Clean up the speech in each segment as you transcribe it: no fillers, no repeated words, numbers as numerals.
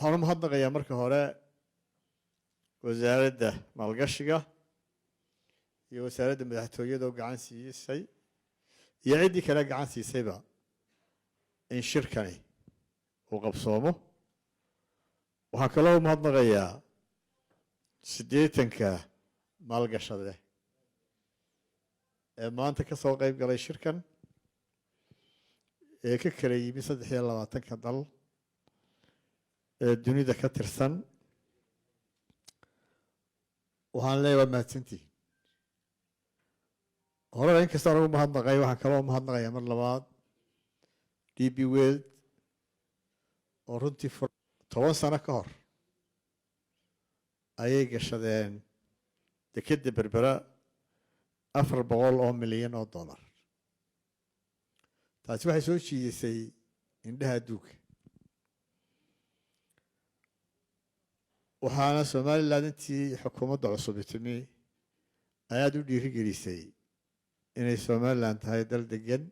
waxaan u mahadnaqayaa marka hore wasaaradda maalgashiga iyo wasaaradda madaxtooyada oo gacan siisay iyo ciddii kale gacan siisayba in shirkani uu qabsoomo. waxaan kaloo u mahadnaqayaa 80ka maalgashade ee maanta ka soo qayb galay shirkan ee ka kala yimi 23 dal ee dunida ka tirsan. waxaan leeyahay waa mahadsantihiin. horeba inkastaan ugu mahadnaqay waxaan kaloo u mahadnaqayaa mar labaad DP World oo runtii 10 sano ka hor ayay gashadeen dekedda berbera $400 milyan. taasi waxay soo jiidisay indhaha adduunka. waxaana Somaliland intii xukuumadda cusub timi aad u dhiirigelisay inay Somaliland tahay dal degan,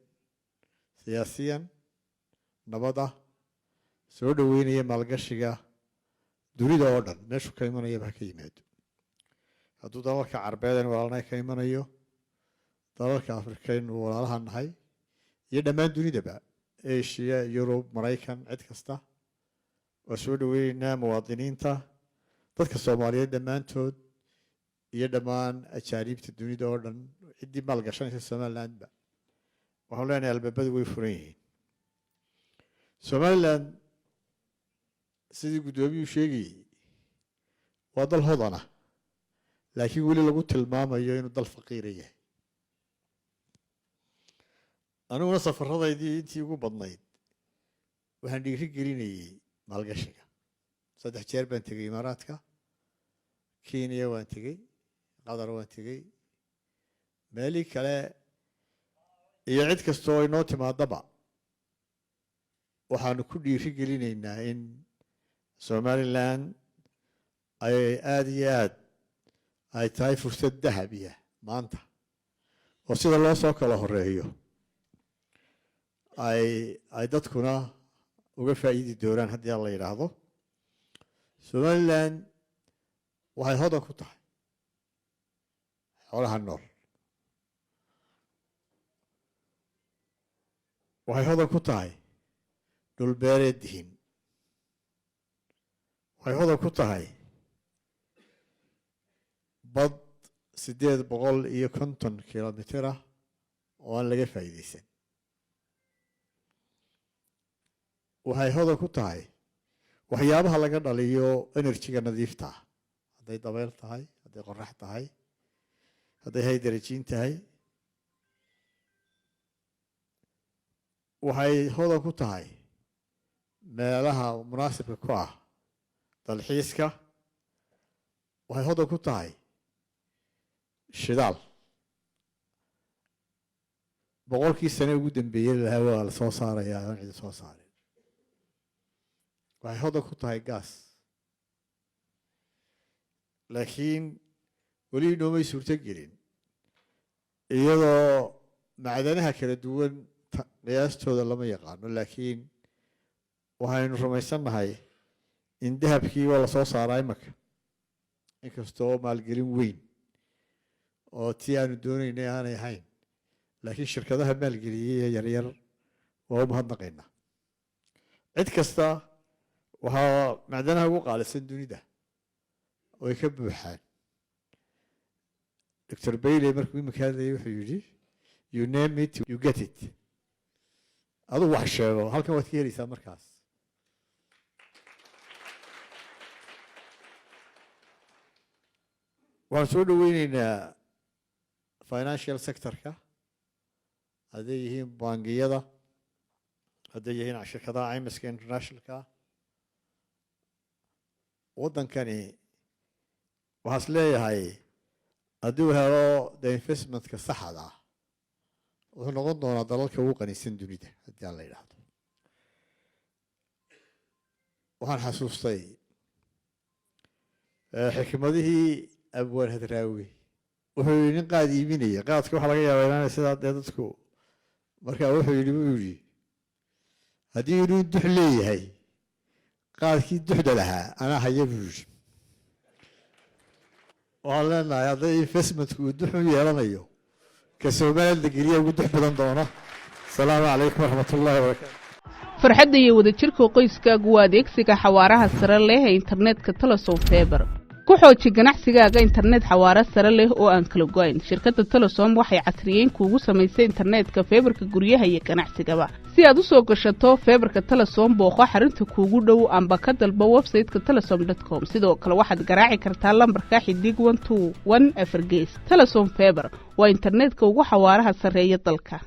siyaasiyan nabad ah, soo dhaweynaya maalgashiga dunida oo dhan meeshu ka imanayaba ha ka yimaado. hadduu dalalka carbeed walaalnahay ka imanayo, dalalka Afrikaan walaalaha nahay, iyo dhammaan dunidaba Asia, Yurub, Maraykan, cid kasta waa soo dhaweynaynaa muwaadiniinta, dadka Soomaaliyeed dhammaantood iyo dhammaan ajaanibta dunida oo dhan ciddii maalgashanaysa Somalilandba waxaan leenahay albaabadu way furan yihiin. Somaliland sidii guddoomiyuhu sheegayay waa dal hodan ah laakiin weli lagu tilmaamayo inuu dal faqiir yahay. aniguna safaradaydii intii ugu badnayd waxaan dhiirigelinayay maalgashiga. 3 jeer baan tegay Imaaraadka, Kenya waan tegay, Qatar waan tegay, meelii kale iyo cid kastoo inoo timaadaba waxaanu ku dhiirigelinaynaa in Somaliland ay aad iyo aad ay tahay fursad dahabiya maanta oo sida loo soo kala horeeyo ay dadkuna uga faa'iidi doonaan haddii la yidhaahdo. Somaliland waxay hodan ku tahay xoolaha nool, waxay hodan ku tahay dhul beereed dihin, waxay hodan ku tahay bad 850 kilomitir ah oo aan laga faa'iideysan. waxay hodan ku tahay waxyaabaha laga dhaliyo enerjiga nadiifta ah, hadday dabeyl tahay, hadday qorax tahay, hadday hydrogen tahay. waxay hodan ku tahay meelaha munaasibka ku ah dalxiiska. waxay hodan ku tahay shidaal. 100kii sano ugu dambeeyay lahaa waa la soo saarayaa aan cid soo saarin. waxay hodan ku tahay gaas, laakiin weli noomay suurto gelin iyadoo macdanaha kala duwan qiyaastooda lama yaqaano. laakiin waxaynu rumaysannahay in dahabkii waa la soo saaraa imaka, inkastoo maalgelin weyn oo tii aanu doonaynay aanay ahayn, laakiin shirkadaha maalgeliyey ee yaryar waa u mahadnaqaynaa. cid kasta waxaa macdanaha ugu qaalisan dunida oo ay ka buuxaan. Dr. Bailey markuu imika hadlayay wuxuu yidhi you name it you get it. aduu wax sheego halkan waad ka helaysaa. markaas waxaan soo dhaweynaynaa financial sector-ka, hadday yihiin bangiyada, hadday yihiin shirkadaha caymiska internationalka. waddankani waxaas leeyahay hadduu helo de investmentka saxda ah wuxuu noqon doonaa dalalka ugu qanisan dunida haddii aan la yidhaahdo. waxaan xasuustay xikmadihii abwaan hadraawi. wuxuu yidhi nin qaad iibinaya, qaadka waxaa laga yaabaa inaanay sidaa dee dadku markaa wuxuu yidhi haddii inuu dux leeyahay qaadkii duxda lahaa anaa haya buu yidhi waxaan leenahay hadday investmentku uu duxu yeelanayo ka Soomaaliland geliya ugu dux badan doona asalaamu calaykum waraxmatullaahi wabarakaatu farxadda iyo wadajirka qoyskaagu waa adeegsiga xawaaraha sare leh ee internetka Telesom Fiber ku xooji ganacsigaaga internet xawaare sare leh oo aan kala go'ayn shirkadda Telesom waxay casriyeyn kuugu samaysay internetka fiberka guryaha iyo ganacsigaba si aad u soo gashato fiberka Telesom booqo xarunta kuugu dhow amba ka dalba website-ka telesom.com sidoo kale waxaad garaaci kartaa lambarka xidig 121 Telesom Fiber waa internetka ugu xawaaraha sareeya dalka